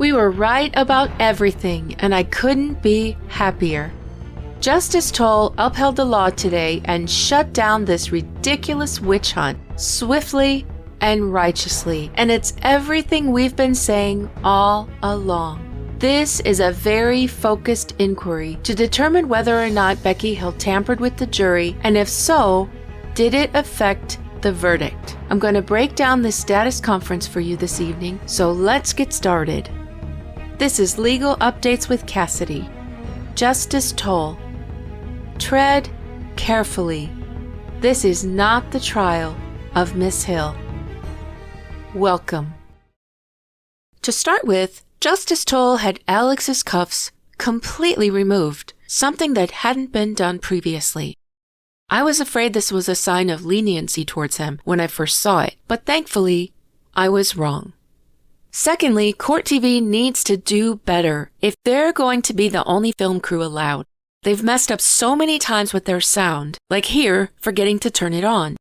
We were right about everything, and I couldn't be happier. Justice Toal upheld the law today and shut down this ridiculous witch hunt swiftly and righteously, and it's everything we've been saying all along. This is a very focused inquiry to determine whether or not Becky Hill tampered with the jury, and if so, did it affect the verdict? I'm going to break down this status conference for you this evening, so let's get started. This is Legal Updates with Cassidy. Justice Toal. Tread carefully. This is not the trial of Miss Hill. Welcome. To start with, Justice Toal had Alex's cuffs completely removed, something that hadn't been done previously. I was afraid this was a sign of leniency towards him when I first saw it, but thankfully, I was wrong. Secondly, Court TV needs to do better if they're going to be the only film crew allowed. They've messed up so many times with their sound, like here, forgetting to turn it on.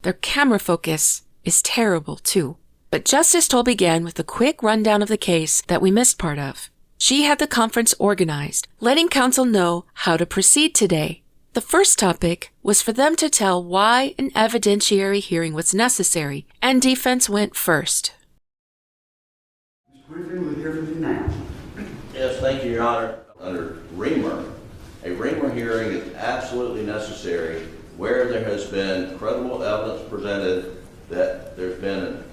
Their camera focus is terrible, too. But Justice Toal began with a quick rundown of the case that we missed part of. She had the conference organized, letting counsel know how to proceed today. The first topic was for them to tell why an evidentiary hearing was necessary, and defense went first. Yes, thank you, Your Honor. Under Reamer, a Reamer hearing is absolutely necessary where there has been credible evidence presented that there's been an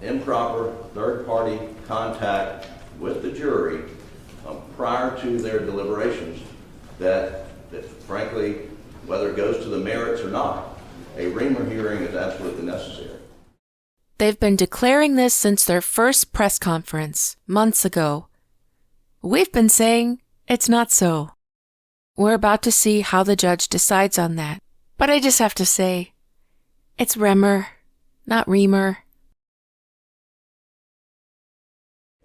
improper third-party contact with the jury prior to their deliberations that frankly, whether it goes to the merits or not, a Reamer hearing is absolutely necessary. They've been declaring this since their first press conference, months ago. We've been saying it's not so. We're about to see how the judge decides on that. But I just have to say, it's Remer, not Reamer.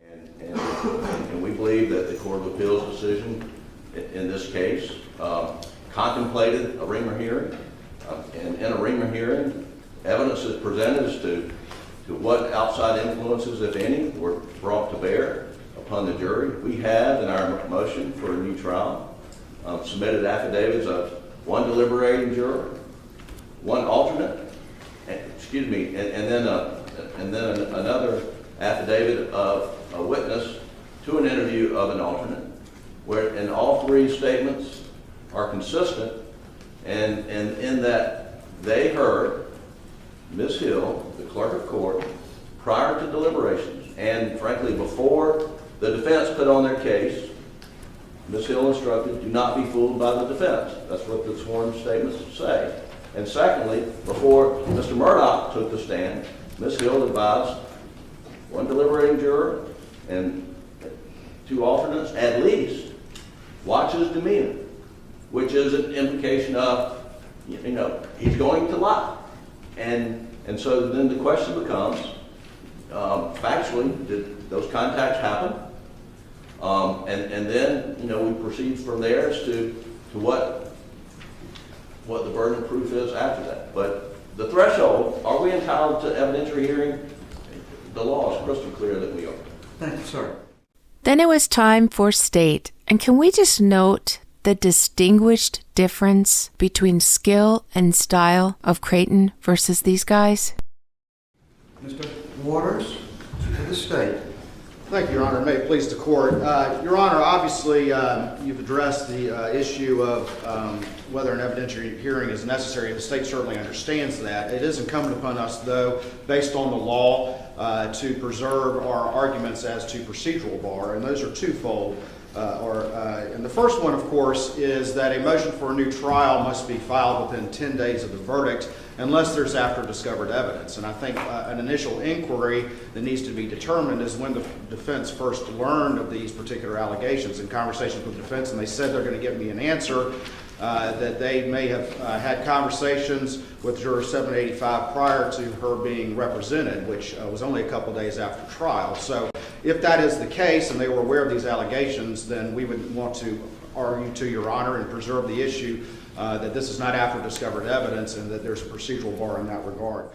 And we believe that the Court of Appeals decision in this case contemplated a Reamer hearing. And in a Reamer hearing, evidence is presented as to what outside influences, if any, were brought to bear upon the jury. We have, in our motion for a new trial, submitted affidavits of one deliberating juror, one alternate, and then another affidavit of a witness to an interview of an alternate, and all three statements are consistent, and in that they heard Ms. Hill, the clerk of court, prior to deliberations, and frankly before the defense put on their case, Ms. Hill instructed, do not be fooled by the defense. That's what the sworn statements say. And secondly, before Mr. Murdaugh took the stand, Ms. Hill advised one deliberating juror and two alternates, at least, watch his demeanor, which is an implication of, he's going to lie. And so then the question becomes, factually, did those contacts happen? And then, we proceed from there as to what the burden of proof is after that. But the threshold, are we entitled to evidentiary hearing? The law is crystal clear that we are. Thank you, sir. Then it was time for state. And can we just note the distinguished difference between skill and style of Creighton versus these guys? Mr. Waters, to the state. Thank you, Your Honor. May it please the court. Your Honor, obviously you've addressed the issue of whether an evidentiary hearing is necessary. The state certainly understands that. It is incumbent upon us, though, based on the law, to preserve our arguments as to procedural bar, and those are twofold. And the first one, of course, is that a motion for a new trial must be filed within 10 days of the verdict unless there's after discovered evidence. And I think an initial inquiry that needs to be determined is when the defense first learned of these particular allegations in conversations with the defense, and they said they're going to give me an answer, that they may have had conversations with juror 785 prior to her being represented, which was only a couple days after trial. So if that is the case and they were aware of these allegations, then we would want to argue to Your Honor and preserve the issue that this is not after discovered evidence and that there's a procedural bar in that regard.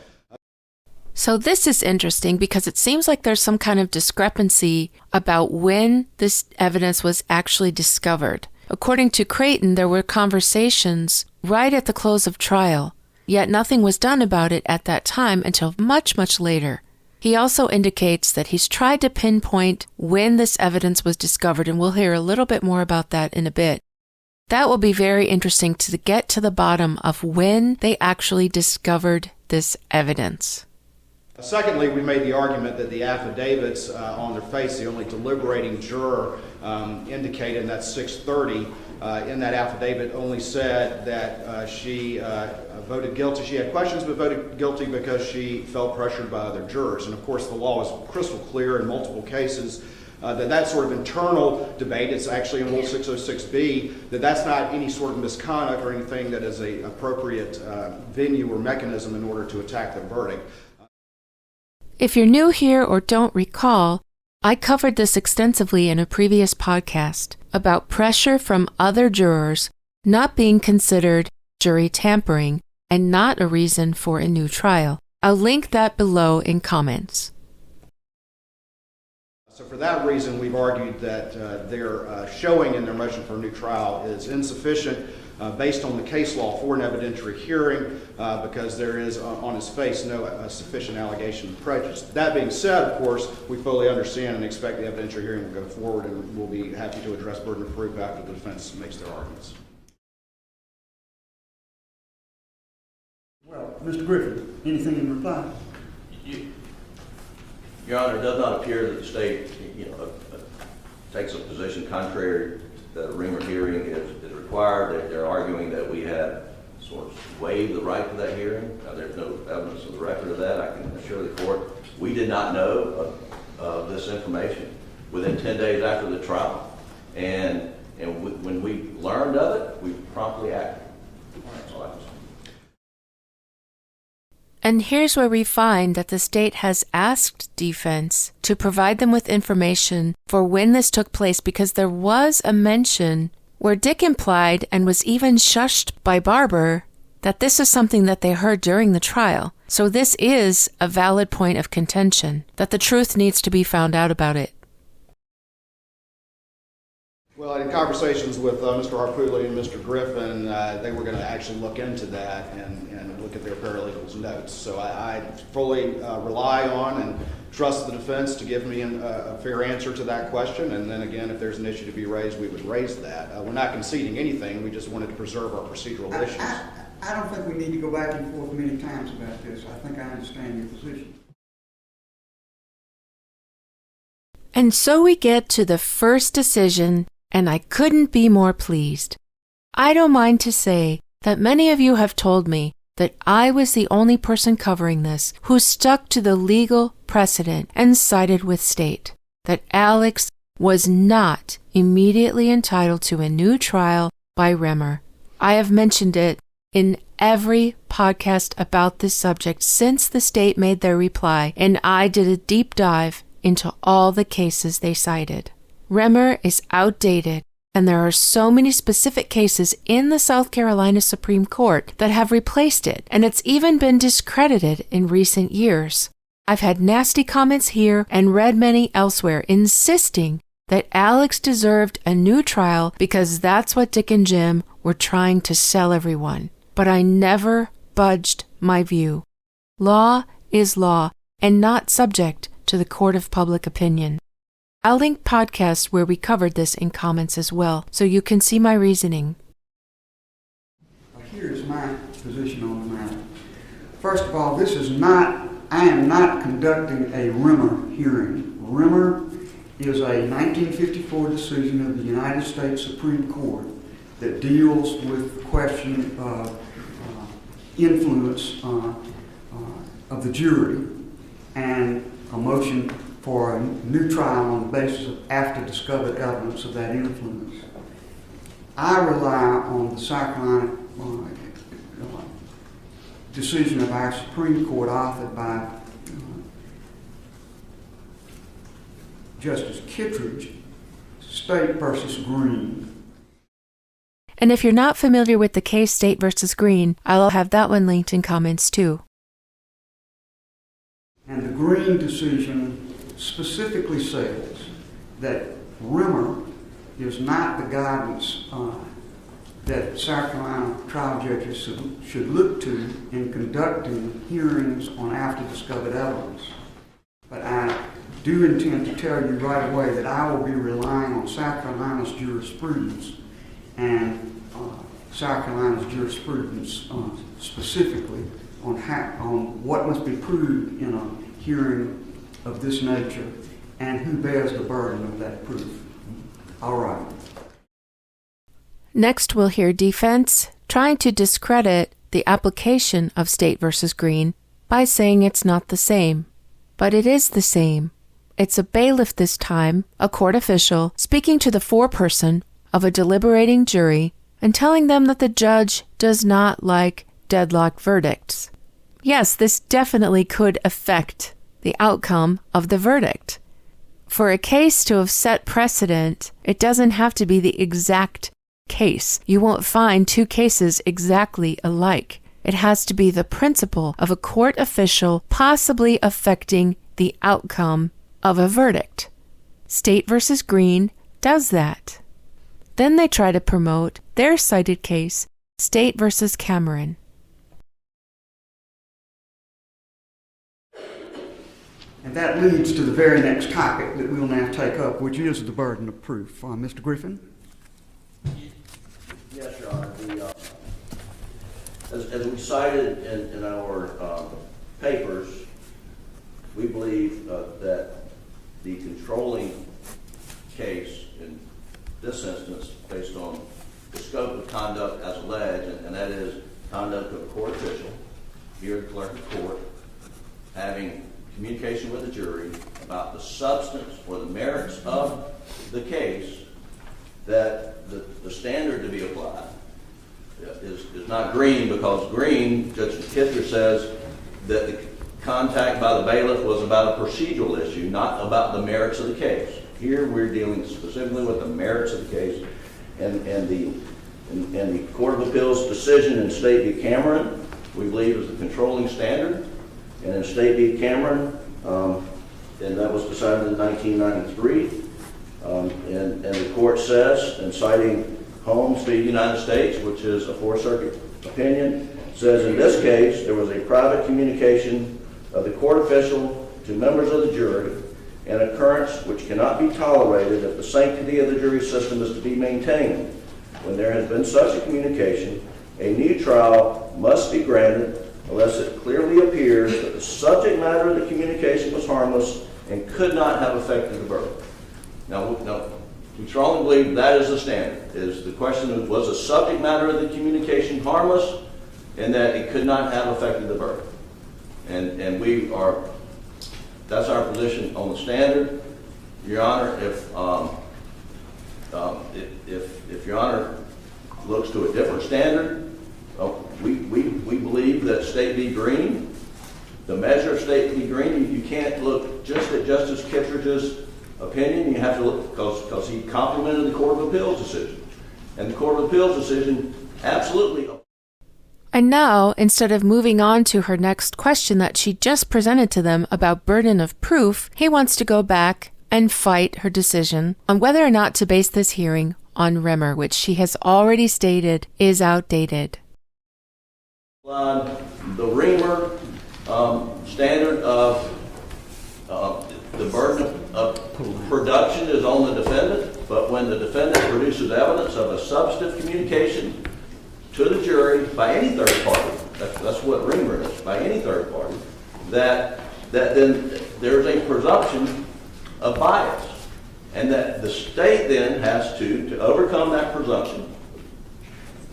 So this is interesting because it seems like there's some kind of discrepancy about when this evidence was actually discovered. According to Creighton, there were conversations right at the close of trial, yet nothing was done about it at that time until much, much later. He also indicates that he's tried to pinpoint when this evidence was discovered, and we'll hear a little bit more about that in a bit. That will be very interesting to get to the bottom of when they actually discovered this evidence. Secondly, we made the argument that the affidavits on their face, the only deliberating juror indicated, and that's 630, in that affidavit only said that she voted guilty. She had questions but voted guilty because she felt pressured by other jurors. And of course the law is crystal clear in multiple cases that sort of internal debate, it's actually in Rule 606B, that's not any sort of misconduct or anything that is an appropriate venue or mechanism in order to attack the verdict. If you're new here or don't recall, I covered this extensively in a previous podcast about pressure from other jurors not being considered jury tampering and not a reason for a new trial. I'll link that below in comments. So for that reason, we've argued that their showing in their motion for a new trial is insufficient based on the case law for an evidentiary hearing because there is on its face no sufficient allegation of prejudice. That being said, of course, we fully understand and expect the evidentiary hearing will go forward, and we'll be happy to address burden of proof after the defense makes their arguments. Well, Mr. Griffin, anything in reply? Your Honor, it does not appear that the state, takes a position contrary that a Ringler hearing is required. They're arguing that we had sort of waived the right to that hearing. There's no evidence of the record of that. I can assure the court we did not know of this information within 10 days after the trial, and when we learned of it, we promptly acted. That's all I can say. And here's where we find that the state has asked defense to provide them with information for when this took place, because there was a mention where Dick implied and was even shushed by Barber that this is something that they heard during the trial. So this is a valid point of contention, that the truth needs to be found out about it. Well, in conversations with Mr. Harpootli and Mr. Griffin, they were going to actually look into that and look at their paralegals' notes. So I fully rely on and trust the defense to give me a fair answer to that question. And then again, if there's an issue to be raised, we would raise that. We're not conceding anything. We just wanted to preserve our procedural issues. I don't think we need to go back and forth many times about this. I think I understand your position. And so we get to the first decision, and I couldn't be more pleased. I don't mind to say that many of you have told me that I was the only person covering this who stuck to the legal precedent and sided with state, that Alex was not immediately entitled to a new trial by Remmer. I have mentioned it in every podcast about this subject since the state made their reply, and I did a deep dive into all the cases they cited. Remmer is outdated, and there are so many specific cases in the South Carolina Supreme Court that have replaced it, and it's even been discredited in recent years. I've had nasty comments here and read many elsewhere insisting that Alex deserved a new trial because that's what Dick and Jim were trying to sell everyone. But I never budged my view. Law is law and not subject to the court of public opinion. I'll link podcasts where we covered this in comments as well, so you can see my reasoning. Here's my position on the matter. First of all, I am not conducting a Remmer hearing. Remmer is a 1954 decision of the United States Supreme Court that deals with the question of influence of the jury and a motion for a new trial on the basis of after discovered evidence of that influence. I rely on the South Carolina decision of our Supreme Court authored by Justice Kittredge, State versus Green. And if you're not familiar with the case State versus Green, I'll have that one linked in comments too. And the Green decision specifically says that Rimmer is not the guidance that South Carolina trial judges should look to in conducting hearings on after discovered evidence. But I do intend to tell you right away that I will be relying on South Carolina's jurisprudence and South Carolina's jurisprudence specifically on what must be proved in a hearing of this nature and who bears the burden of that proof. All right. Next, we'll hear defense trying to discredit the application of State versus Green by saying it's not the same. But it is the same. It's a bailiff this time, a court official, speaking to the foreperson of a deliberating jury and telling them that the judge does not like deadlock verdicts. Yes, this definitely could affect the outcome of the verdict. For a case to have set precedent, it doesn't have to be the exact case. You won't find two cases exactly alike. It has to be the principle of a court official possibly affecting the outcome of a verdict. State versus Green does that. Then they try to promote their cited case, State versus Cameron. And that leads to the very next topic that we'll now take up, which is the burden of proof. Mr. Griffin? Yes, Your Honor. As we cited in our papers, we believe that the controlling case in this instance, based on the scope of conduct as alleged, and that is conduct of a court official, here the clerk of court, having communication with the jury about the substance or the merits of the case, that the standard to be applied is not Green, because Green, Judge Kittler says that the contact by the bailiff was about a procedural issue, not about the merits of the case. Here we're dealing specifically with the merits of the case, and the Court of Appeals decision in State v. Cameron, we believe, is the controlling standard. And in State v. Cameron, and that was decided in 1993, and the court says, in citing Holmes v. United States, which is a Fourth Circuit opinion, says in this case there was a private communication of the court official to members of the jury, an occurrence which cannot be tolerated if the sanctity of the jury system is to be maintained. When there has been such a communication, a new trial must be granted unless it clearly appears that the subject matter of the communication was harmless and could not have affected the verdict. Now, we strongly believe that is the standard. Is the question of, was the subject matter of the communication harmless and that it could not have affected the verdict? And that's our position on the standard. Your Honor, if Your Honor looks to a different standard, we believe that State v. Green, the measure of State v. Green, you can't look just at Justice Kittredge's opinion. You have to look, because he complimented the Court of Appeals decision. And the Court of Appeals decision absolutely. And now, instead of moving on to her next question that she just presented to them about burden of proof, he wants to go back and fight her decision on whether or not to base this hearing on Rimmer, which she has already stated is outdated. The Rimmer standard of the burden of production is on the defendant, but when the defendant produces evidence of a substantive communication to the jury by any third party, that's what Rimmer is, by any third party, that then there's a presumption of bias, and that the state then has to overcome that presumption,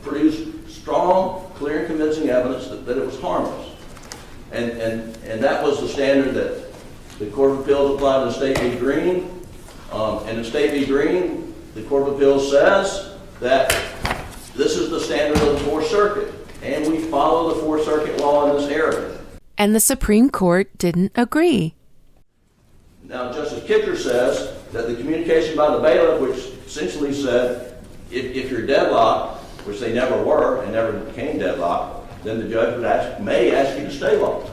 produce strong, clear, and convincing evidence that it was harmless. And that was the standard that the Court of Appeals applied in State v. Green. And in State v. Green, the Court of Appeals says that this is the standard of the Fourth Circuit, and we follow the Fourth Circuit law in this area. And the Supreme Court didn't agree. Now, Justice Kittredge says that the communication by the bailiff, which essentially said, if you're deadlocked, which they never were and never became deadlocked, then the judge may ask you to stay longer.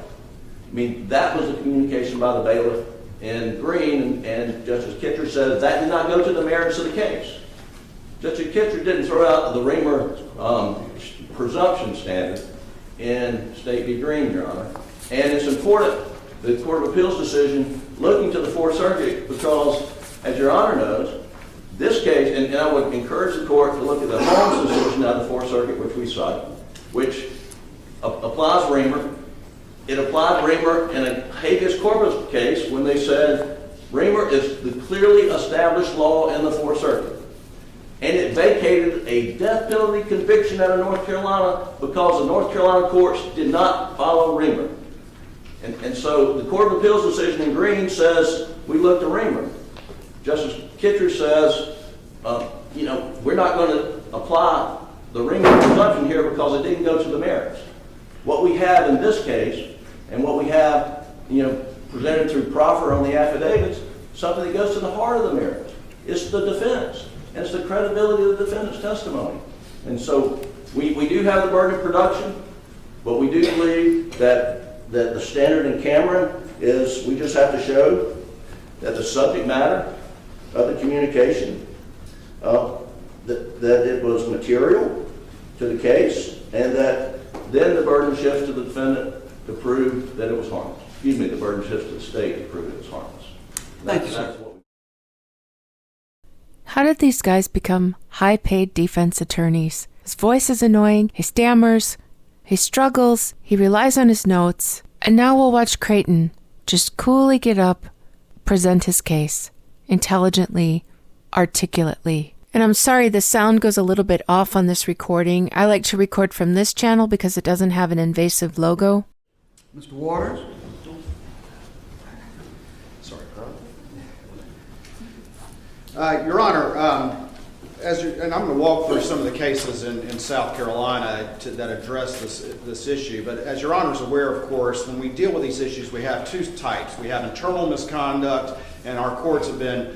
I mean, that was the communication by the bailiff in Green, and Justice Kitcher said that did not go to the merits of the case. Justice Kitcher didn't throw out the Reamer presumption standard in State v. Green, Your Honor. And it's important, the Court of Appeals decision, looking to the Fourth Circuit, because, as Your Honor knows, this case, and I would encourage the Court to look at the Holmes decision out of the Fourth Circuit, which we cite, which applies Reamer. It applied Reamer in a habeas corpus case when they said Reamer is the clearly established law in the Fourth Circuit. And it vacated a death penalty conviction out of North Carolina because the North Carolina courts did not follow Reamer. And so the Court of Appeals decision in Green says we look to Reamer. Justice Kitcher says, we're not going to apply the Reamer presumption here because it didn't go to the merits. What we have in this case, and what we have, presented through proffer on the affidavits, something that goes to the heart of the merits. It's the defense. And it's the credibility of the defendant's testimony. And so we do have the burden of production, but we do believe that the standard in Cameron is we just have to show that the subject matter of the communication, that it was material to the case, and that then the burden shifts to the defendant to prove that it was harmless. Excuse me, the burden shifts to the state to prove it was harmless. Thank you, sir. How did these guys become high-paid defense attorneys? His voice is annoying, he stammers, he struggles, he relies on his notes, and now we'll watch Creighton just coolly get up, present his case, intelligently, articulately. And I'm sorry the sound goes a little bit off on this recording. I like to record from this channel because it doesn't have an invasive logo. Mr. Waters? Your Honor, and I'm going to walk through some of the cases in South Carolina that address this issue, but as Your Honor is aware, of course, when we deal with these issues, we have two types. We have internal misconduct, and our courts have been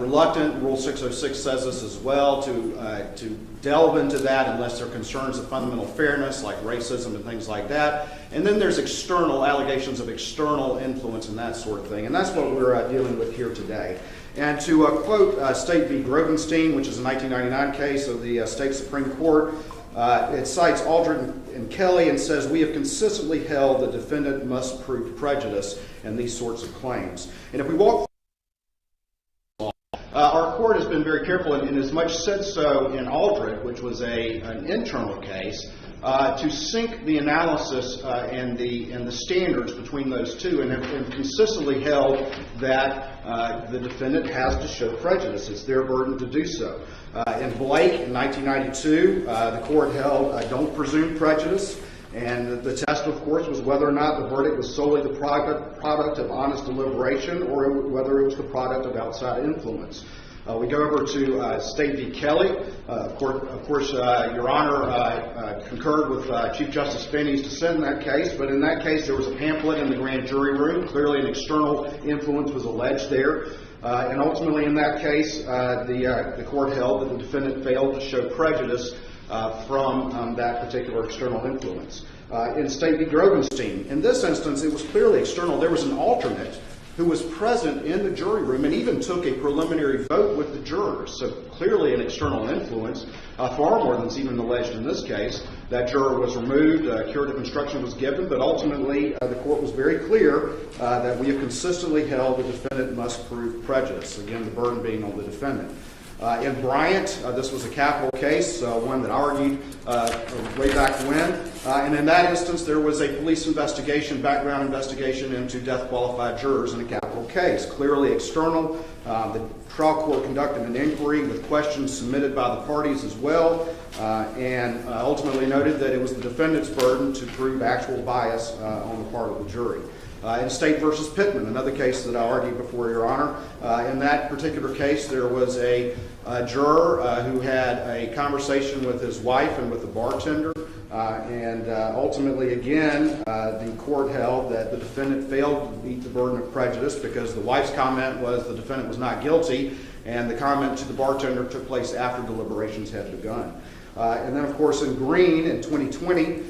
reluctant, Rule 606 says this as well, to delve into that unless there are concerns of fundamental fairness, like racism and things like that. And then there's external allegations of external influence and that sort of thing, and that's what we're dealing with here today. And to quote State v. Grovenstein, which is a 1999 case of the State Supreme Court, it cites Aldred and Kelly and says, "We have consistently held the defendant must prove prejudice in these sorts of claims." And if we walk our court has been very careful, and as much said so in Aldred, which was an internal case, to sync the analysis and the standards between those two, and have consistently held that the defendant has to show prejudice. It's their burden to do so. In Blake in 1992, the court held don't presume prejudice, and the test, of course, was whether or not the verdict was solely the product of honest deliberation or whether it was the product of outside influence. We go over to State v. Kelly. Of course, Your Honor concurred with Chief Justice Finney's dissent in that case, but in that case there was a pamphlet in the grand jury room. Clearly an external influence was alleged there. And ultimately in that case, the court held that the defendant failed to show prejudice from that particular external influence. In State v. Grovenstein, in this instance, it was clearly external. There was an alternate who was present in the jury room and even took a preliminary vote with the jurors. So clearly an external influence, far more than is even alleged in this case. That juror was removed, curative instruction was given, but ultimately the court was very clear that we have consistently held the defendant must prove prejudice. Again, the burden being on the defendant. In Bryant, this was a capital case, one that I argued way back when. And in that instance, there was a police investigation, background investigation into death-qualified jurors in a capital case. Clearly external. The trial court conducted an inquiry with questions submitted by the parties as well, and ultimately noted that it was the defendant's burden to prove actual bias on the part of the jury. In State v. Pittman, another case that I argued before, Your Honor, in that particular case there was a juror who had a conversation with his wife and with the bartender, and ultimately again the court held that the defendant failed to meet the burden of prejudice because the wife's comment was the defendant was not guilty, and the comment to the bartender took place after deliberations had begun. And then, of course, in Green in 2020,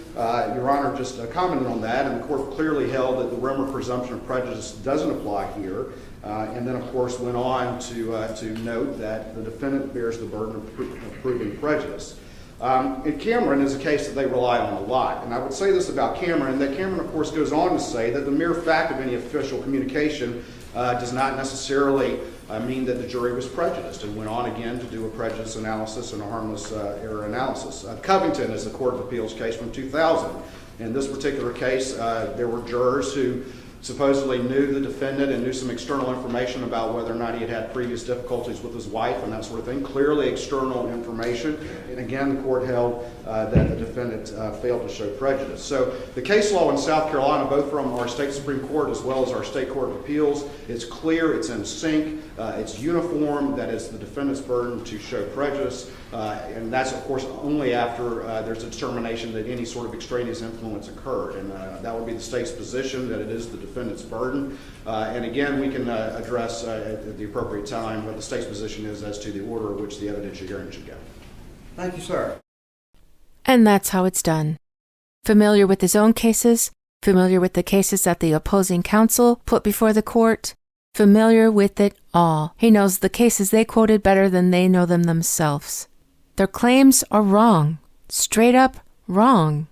Your Honor just commented on that, and the court clearly held that the Rimmer presumption of prejudice doesn't apply here. And then, of course, went on to note that the defendant bears the burden of proving prejudice. And Cameron is a case that they rely on a lot. And I would say this about Cameron, that Cameron, of course, goes on to say that the mere fact of any official communication does not necessarily mean that the jury was prejudiced, and went on again to do a prejudice analysis and a harmless error analysis. Covington is a Court of Appeals case from 2000. In this particular case, there were jurors who supposedly knew the defendant and knew some external information about whether or not he had had previous difficulties with his wife and that sort of thing. Clearly external information. And again, the court held that the defendant failed to show prejudice. So the case law in South Carolina, both from our state Supreme Court as well as our state Court of Appeals, is clear, it's in sync, it's uniform, that it's the defendant's burden to show prejudice. And that's, of course, only after there's a determination that any sort of extraneous influence occurred. And that would be the state's position, that it is the defendant's burden. And again, we can address at the appropriate time what the state's position is as to the order in which the evidentiary hearing should go. Thank you, sir. And that's how it's done. Familiar with his own cases, familiar with the cases that the opposing counsel put before the court, familiar with it all. He knows the cases they quoted better than they know them themselves. Their claims are wrong. Straight up wrong.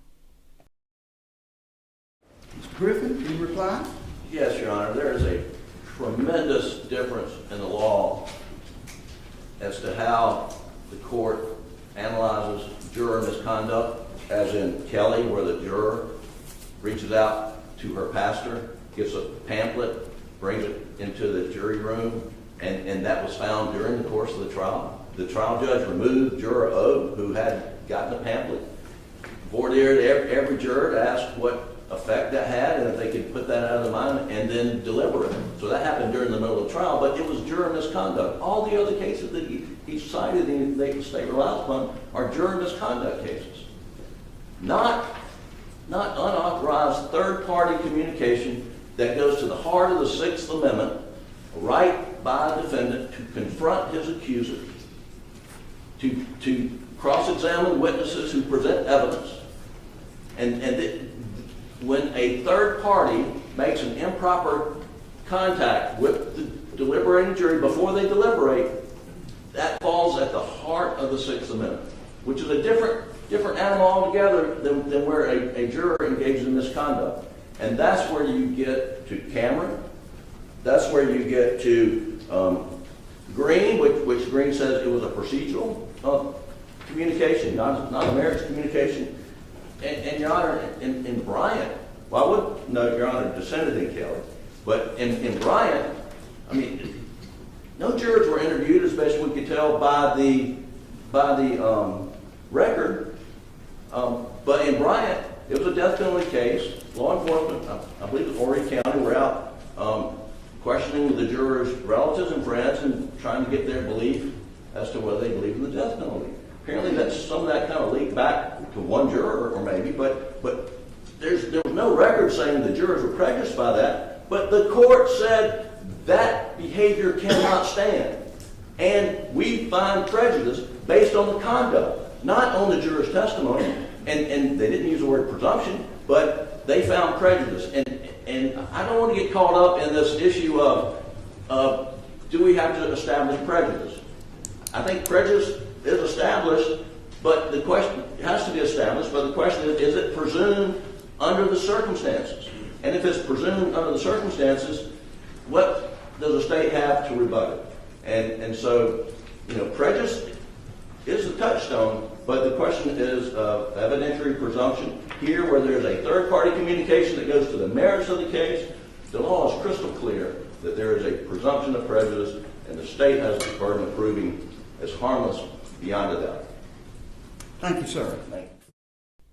Mr. Griffin, in reply? Yes, Your Honor, there is a tremendous difference in the law as to how the court analyzes juror misconduct, as in Kelly, where the juror reaches out to her pastor, gives a pamphlet, brings it into the jury room, and that was found during the course of the trial. The trial judge removed juror O, who had gotten the pamphlet, voir dired every juror to ask what effect that had and if they could put that out of their mind and then deliberate. So that happened during the middle of the trial, but it was juror misconduct. All the other cases that he cited and the state relies upon are juror misconduct cases. Not unauthorized third-party communication that goes to the heart of the Sixth Amendment, right by a defendant to confront his accuser, to cross-examine witnesses who present evidence. When a third party makes an improper contact with the deliberating jury before they deliberate, that falls at the heart of the Sixth Amendment, which is a different animal altogether than where a juror engages in misconduct. And that's where you get to Cameron. That's where you get to Green, which Green says it was a procedural communication, not a merits communication. And Your Honor, in Bryant, well, I would note, Your Honor, dissented in Kelly, but in Bryant, I mean, no jurors were interviewed, as best we could tell by the record. But in Bryant, it was a death penalty case. Law enforcement, I believe it was Horry County, were out questioning the jurors' relatives and friends and trying to get their belief as to whether they believe in the death penalty. Apparently, some of that kind of leaked back to one juror, or maybe, but there was no record saying the jurors were prejudiced by that. But the court said that behavior cannot stand, and we find prejudice based on the conduct, not on the juror's testimony. And they didn't use the word presumption, but they found prejudice. And I don't want to get caught up in this issue of do we have to establish prejudice? I think prejudice is established, but the question has to be established, but the question is it presumed under the circumstances? And if it's presumed under the circumstances, what does the state have to rebut it? And so, prejudice is the touchstone, but the question is evidentiary presumption. Here, where there's a third-party communication that goes to the merits of the case, the law is crystal clear that there is a presumption of prejudice, and the state has the burden of proving it's harmless beyond a doubt. Thank you, sir. Thank you.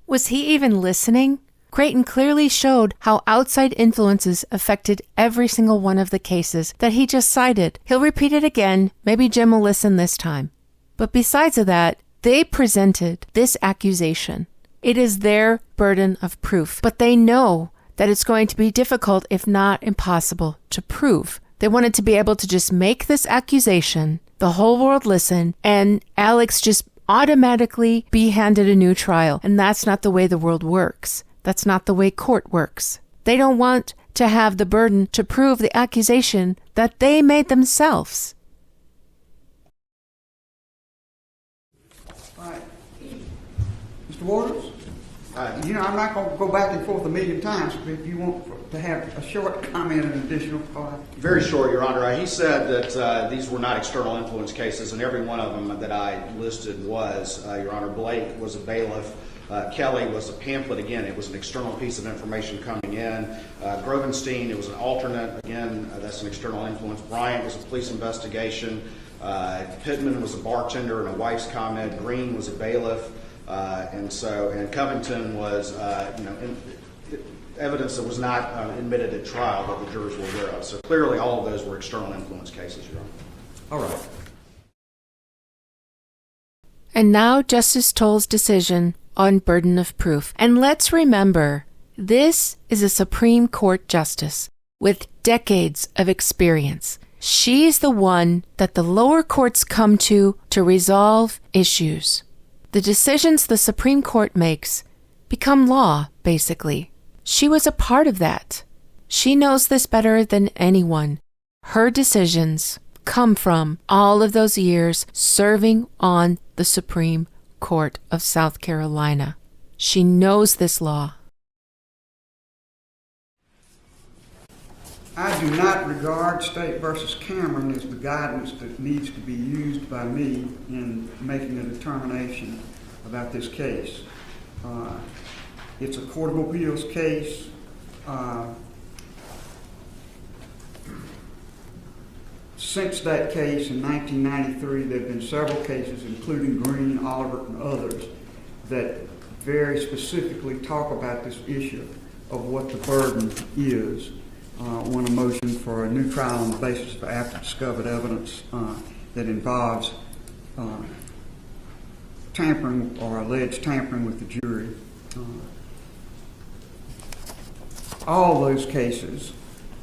Was he even listening? Creighton clearly showed how outside influences affected every single one of the cases that he just cited. He'll repeat it again. Maybe Jim will listen this time. But besides of that, they presented this accusation. It is their burden of proof, but they know that it's going to be difficult, if not impossible, to prove. They wanted to be able to just make this accusation, the whole world listen, and Alex just automatically be handed a new trial. And that's not the way the world works. That's not the way court works. They don't want to have the burden to prove the accusation that they made themselves. All right. Mr. Waters? You know, I'm not going to go back and forth a million times, but if you want to have a short comment and additional part. Very short, Your Honor. He said that these were not external influence cases, and every one of them that I listed was. Your Honor, Blake was a bailiff. Kelly was a pamphlet. Again, it was an external piece of information coming in. Grovenstein, it was an alternate. Again, that's an external influence. Bryant was a police investigation. Pittman was a bartender and a wife's comment. Green was a bailiff. And Covington was, evidence that was not admitted at trial that the jurors were aware of. So clearly all of those were external influence cases, Your Honor. All right. And now Justice Toal's decision on burden of proof. And let's remember, this is a Supreme Court justice with decades of experience. She's the one that the lower courts come to resolve issues. The decisions the Supreme Court makes become law, basically. She was a part of that. She knows this better than anyone. Her decisions come from all of those years serving on the Supreme Court of South Carolina. She knows this law. I do not regard State versus Cameron as the guidance that needs to be used by me in making a determination about this case. It's a Court of Appeals case. Since that case in 1993, there have been several cases, including Green, Oliver, and others, that very specifically talk about this issue of what the burden is when a motion for a new trial on the basis of after-discovered evidence that involves tampering or alleged tampering with the jury. All those cases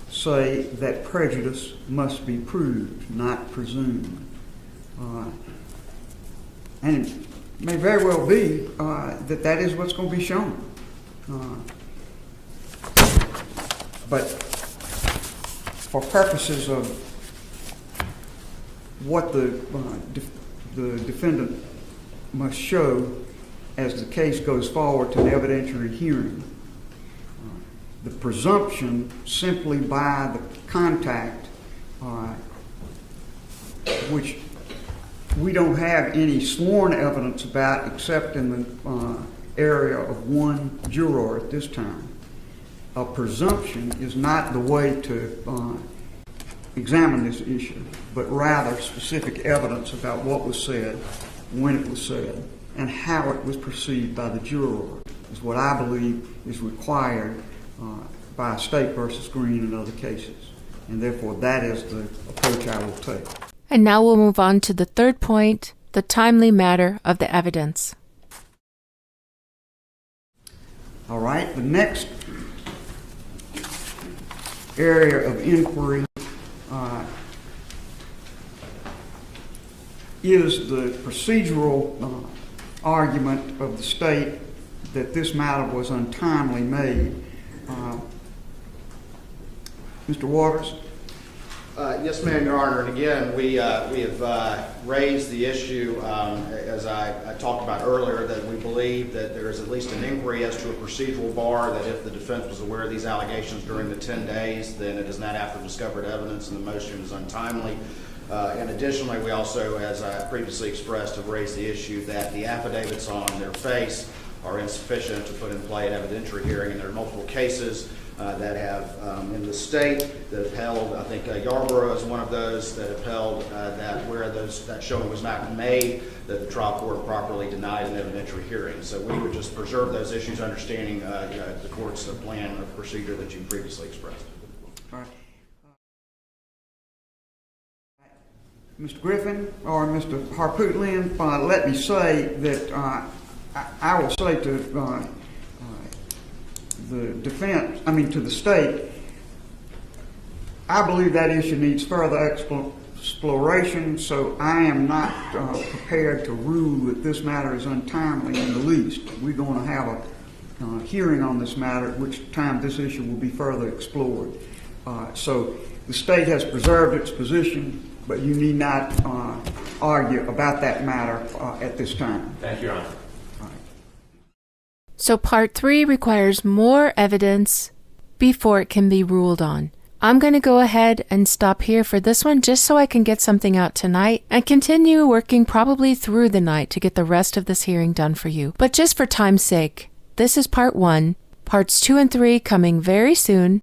say that prejudice must be proved, not presumed. And it may very well be that that is what's going to be shown. But for purposes of what the defendant must show as the case goes forward to an evidentiary hearing, the presumption simply by the contact, which we don't have any sworn evidence about except in the area of one juror at this time. A presumption is not the way to examine this issue, but rather specific evidence about what was said, when it was said, and how it was perceived by the juror is what I believe is required by State versus Green and other cases. And therefore, that is the approach I will take. And now we'll move on to the third point, the timely matter of the evidence. All right, the next area of inquiry is the procedural argument of the State that this matter was untimely made. Mr. Waters? Yes, ma'am, Your Honor. And again, we have raised the issue, as I talked about earlier, that we believe that there is at least an inquiry as to a procedural bar, that if the defense was aware of these allegations during the 10 days, then it is not after discovered evidence and the motion is untimely. And additionally, we also, as I previously expressed, have raised the issue that the affidavits on their face are insufficient to put in play an evidentiary hearing, and there are multiple cases that have in the state that have held, I think Yarborough is one of those that have held that where that showing was not made, that the trial court properly denied an evidentiary hearing. So we would just preserve those issues, understanding the court's plan of procedure that you previously expressed. All right. Mr. Griffin or Mr. Harpootlian, let me say that I will say to the defense, to the State, I believe that issue needs further exploration, so I am not prepared to rule that this matter is untimely in the least. We're going to have a hearing on this matter, at which time this issue will be further explored. So the state has preserved its position, but you need not argue about that matter at this time. Thank you, Your Honor. So Part 3 requires more evidence before it can be ruled on. I'm going to go ahead and stop here for this one just so I can get something out tonight and continue working probably through the night to get the rest of this hearing done for you. But just for time's sake, this is Part 1, Parts 2 and 3 coming very soon.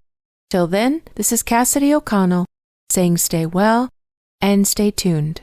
Till then, this is Cassidy O'Connell saying stay well and stay tuned.